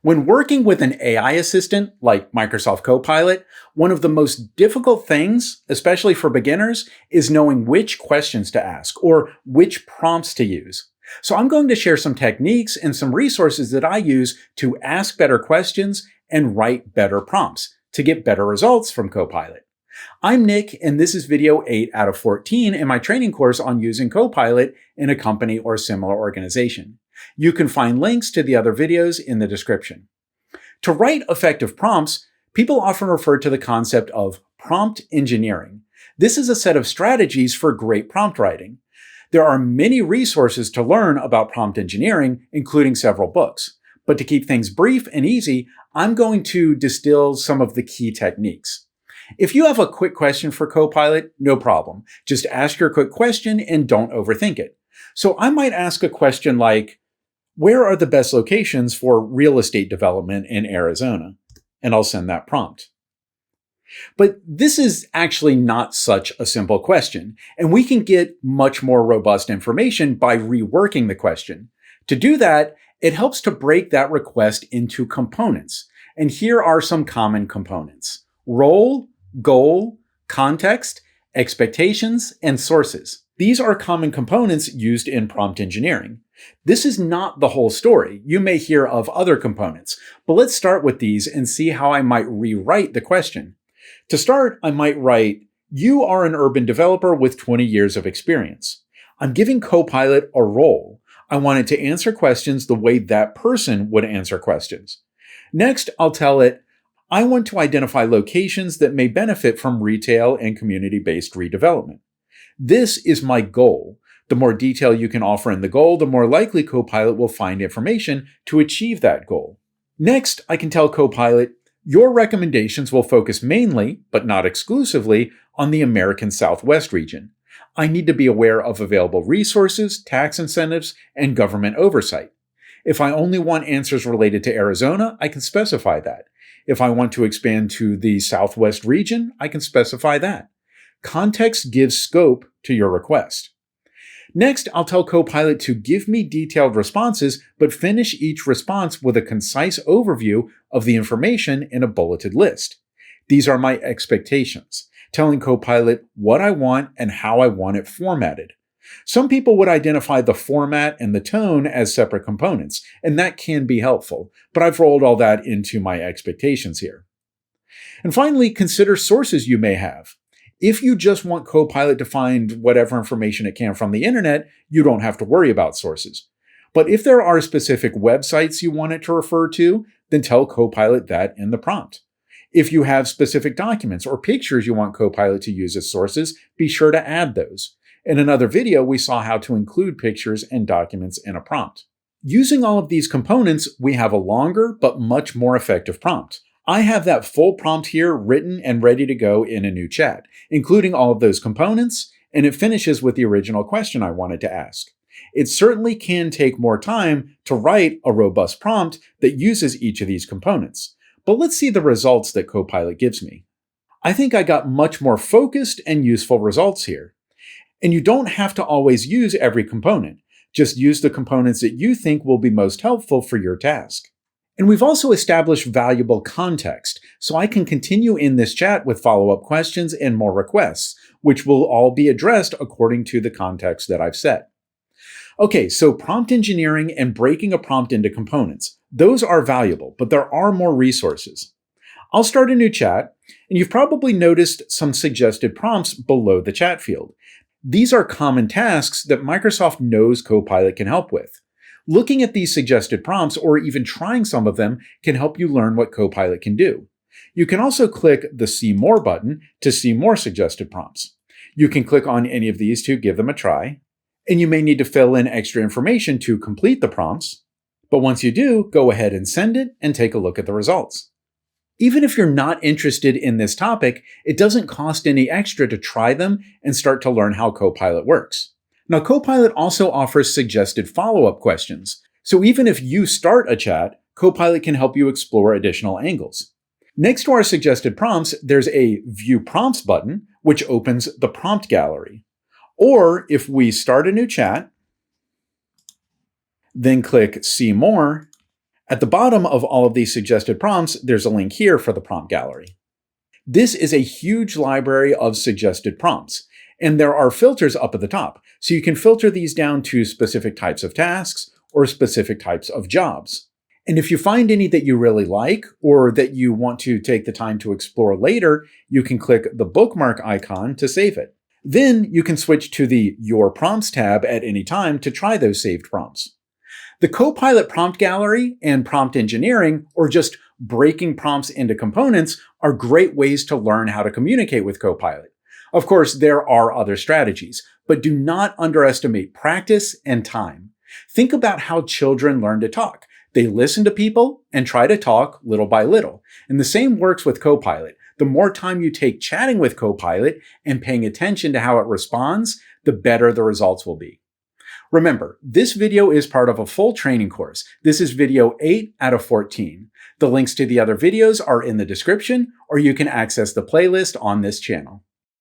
When working with an AI assistant like Microsoft Copilot, one of the most difficult things, especially for beginners, is knowing which questions to ask or which prompts to use. So I'm going to share some techniques and some resources that I use to ask better questions and write better prompts to get better results from Copilot. I'm Nick, and this is video 8 out of 14 in my training course on using Copilot in a company or similar organization. You can find links to the other videos in the description. To write effective prompts, people often refer to the concept of prompt engineering. This is a set of strategies for great prompt writing. There are many resources to learn about prompt engineering, including several books. But to keep things brief and easy, I'm going to distill some of the key techniques. If you have a quick question for Copilot, no problem. Just ask your quick question and don't overthink it. So I might ask a question like, where are the best locations for real estate development in Arizona? And I'll send that prompt. But this is actually not such a simple question, and we can get much more robust information by reworking the question. To do that, it helps to break that request into components. And here are some common components: role, goal, context, expectations, and sources. These are common components used in prompt engineering. This is not the whole story. You may hear of other components, but let's start with these and see how I might rewrite the question. To start, I might write, you are an urban developer with 20 years of experience. I'm giving Copilot a role. I want it to answer questions the way that person would answer questions. Next, I'll tell it, I want to identify locations that may benefit from retail and community-based redevelopment. This is my goal. The more detail you can offer in the goal, the more likely Copilot will find information to achieve that goal. Next, I can tell Copilot, your recommendations will focus mainly, but not exclusively, on the American Southwest region. I need to be aware of available resources, tax incentives, and government oversight. If I only want answers related to Arizona, I can specify that. If I want to expand to the Southwest region, I can specify that. Context gives scope to your request. Next, I'll tell Copilot to give me detailed responses, but finish each response with a concise overview of the information in a bulleted list. These are my expectations, telling Copilot what I want and how I want it formatted. Some people would identify the format and the tone as separate components, and that can be helpful, but I've rolled all that into my expectations here. And finally, consider sources you may have. If you just want Copilot to find whatever information it can from the internet, you don't have to worry about sources. But if there are specific websites you want it to refer to, then tell Copilot that in the prompt. If you have specific documents or pictures you want Copilot to use as sources, be sure to add those. In another video, we saw how to include pictures and documents in a prompt. Using all of these components, we have a longer but much more effective prompt. I have that full prompt here written and ready to go in a new chat, including all of those components, and it finishes with the original question I wanted to ask. It certainly can take more time to write a robust prompt that uses each of these components, but let's see the results that Copilot gives me. I think I got much more focused and useful results here. And you don't have to always use every component. Just use the components that you think will be most helpful for your task. And we've also established valuable context, so I can continue in this chat with follow-up questions and more requests, which will all be addressed according to the context that I've set. Okay, so prompt engineering and breaking a prompt into components. Those are valuable, but there are more resources. I'll start a new chat, and you've probably noticed some suggested prompts below the chat field. These are common tasks that Microsoft knows Copilot can help with. Looking at these suggested prompts, or even trying some of them, can help you learn what Copilot can do. You can also click the See More button to see more suggested prompts. You can click on any of these to give them a try, and you may need to fill in extra information to complete the prompts. But once you do, go ahead and send it and take a look at the results. Even if you're not interested in this topic, it doesn't cost any extra to try them and start to learn how Copilot works. Now, Copilot also offers suggested follow-up questions. So even if you start a chat, Copilot can help you explore additional angles. Next to our suggested prompts, there's a View Prompts button, which opens the prompt gallery. Or if we start a new chat, then click See More, At the bottom of all of these suggested prompts, there's a link here for the prompt gallery. This is a huge library of suggested prompts, and there are filters up at the top, so you can filter these down to specific types of tasks or specific types of jobs. And if you find any that you really like or that you want to take the time to explore later, you can click the bookmark icon to save it. Then you can switch to the Your Prompts tab at any time to try those saved prompts. The Copilot prompt gallery and prompt engineering, or just breaking prompts into components, are great ways to learn how to communicate with Copilot. Of course, there are other strategies, but do not underestimate practice and time. Think about how children learn to talk. They listen to people and try to talk little by little. And the same works with Copilot. The more time you take chatting with Copilot and paying attention to how it responds, the better the results will be. Remember, this video is part of a full training course. This is video 8 out of 14. The links to the other videos are in the description, or you can access the playlist on this channel.